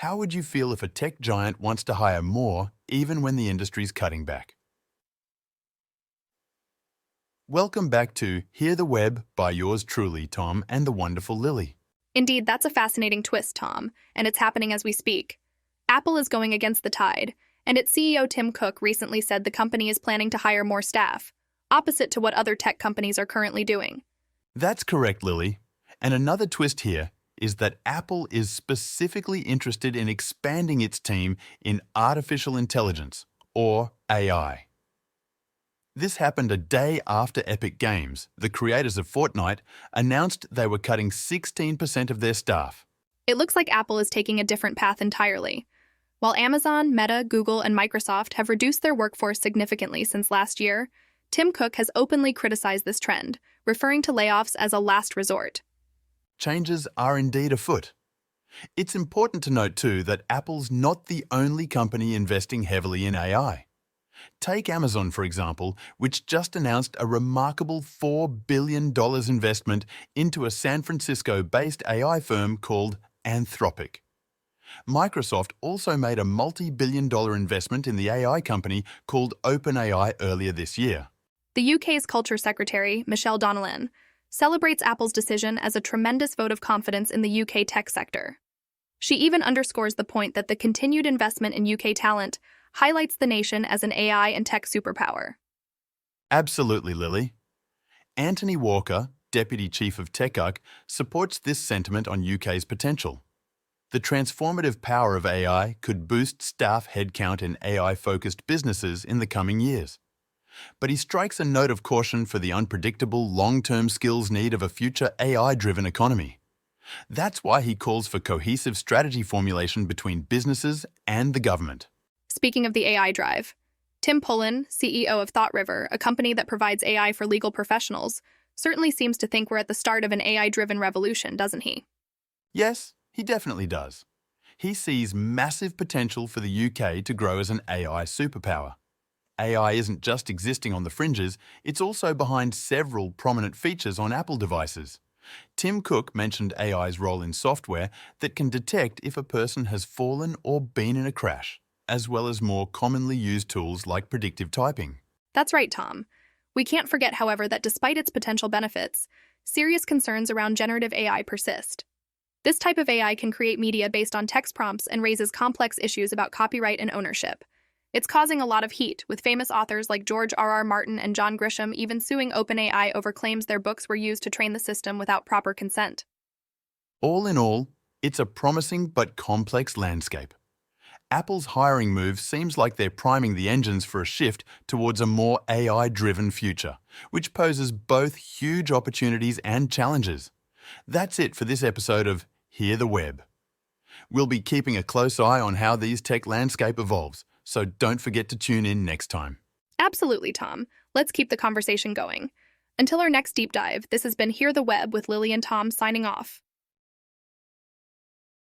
How would you feel if a tech giant wants to hire more, even when the industry's cutting back? Welcome back to Hear the Web by yours truly, Tom, and the wonderful Lily. Indeed, that's a fascinating twist, Tom, and it's happening as we speak. Apple is going against the tide, and its CEO Tim Cook recently said the company is planning to hire more staff, opposite to what other tech companies are currently doing. That's correct, Lily. And another twist here is that Apple is specifically interested in expanding its team in artificial intelligence, or AI. This happened a day after Epic Games, the creators of Fortnite, announced they were cutting 16% of their staff. It looks like Apple is taking a different path entirely. While Amazon, Meta, Google, and Microsoft have reduced their workforce significantly since last year, Tim Cook has openly criticized this trend, referring to layoffs as a last resort. Changes are indeed afoot. It's important to note, too, that Apple's not the only company investing heavily in AI. Take Amazon, for example, which just announced a remarkable $4 billion investment into a San Francisco-based AI firm called Anthropic. Microsoft also made a multi-billion-dollar investment in the AI company called OpenAI earlier this year. The UK's Culture Secretary, Michelle Donnellan, celebrates Apple's decision as a tremendous vote of confidence in the UK tech sector. She even underscores the point that the continued investment in UK talent highlights the nation as an AI and tech superpower. Absolutely, Lily. Anthony Walker, Deputy Chief of TechUp, supports this sentiment on UK's potential. The transformative power of AI could boost staff headcount in AI-focused businesses in the coming years. But he strikes a note of caution for the unpredictable long-term skills need of a future AI-driven economy. That's why he calls for cohesive strategy formulation between businesses and the government. Speaking of the AI drive, Tim Pullen, CEO of ThoughtRiver, a company that provides AI for legal professionals, certainly seems to think we're at the start of an AI-driven revolution, doesn't he? Yes, he definitely does. He sees massive potential for the UK to grow as an AI superpower. AI isn't just existing on the fringes, it's also behind several prominent features on Apple devices. Tim Cook mentioned AI's role in software that can detect if a person has fallen or been in a crash, as well as more commonly used tools like predictive typing. That's right, Tom. We can't forget, however, that despite its potential benefits, serious concerns around generative AI persist. This type of AI can create media based on text prompts and raises complex issues about copyright and ownership. It's causing a lot of heat, with famous authors like George R.R. Martin and John Grisham even suing OpenAI over claims their books were used to train the system without proper consent. All in all, it's a promising but complex landscape. Apple's hiring move seems like they're priming the engines for a shift towards a more AI-driven future, which poses both huge opportunities and challenges. That's it for this episode of Hear the Web. We'll be keeping a close eye on how these tech landscape evolves, so don't forget to tune in next time. Absolutely, Tom. Let's keep the conversation going. Until our next deep dive, this has been Hear the Web with Lily and Tom signing off.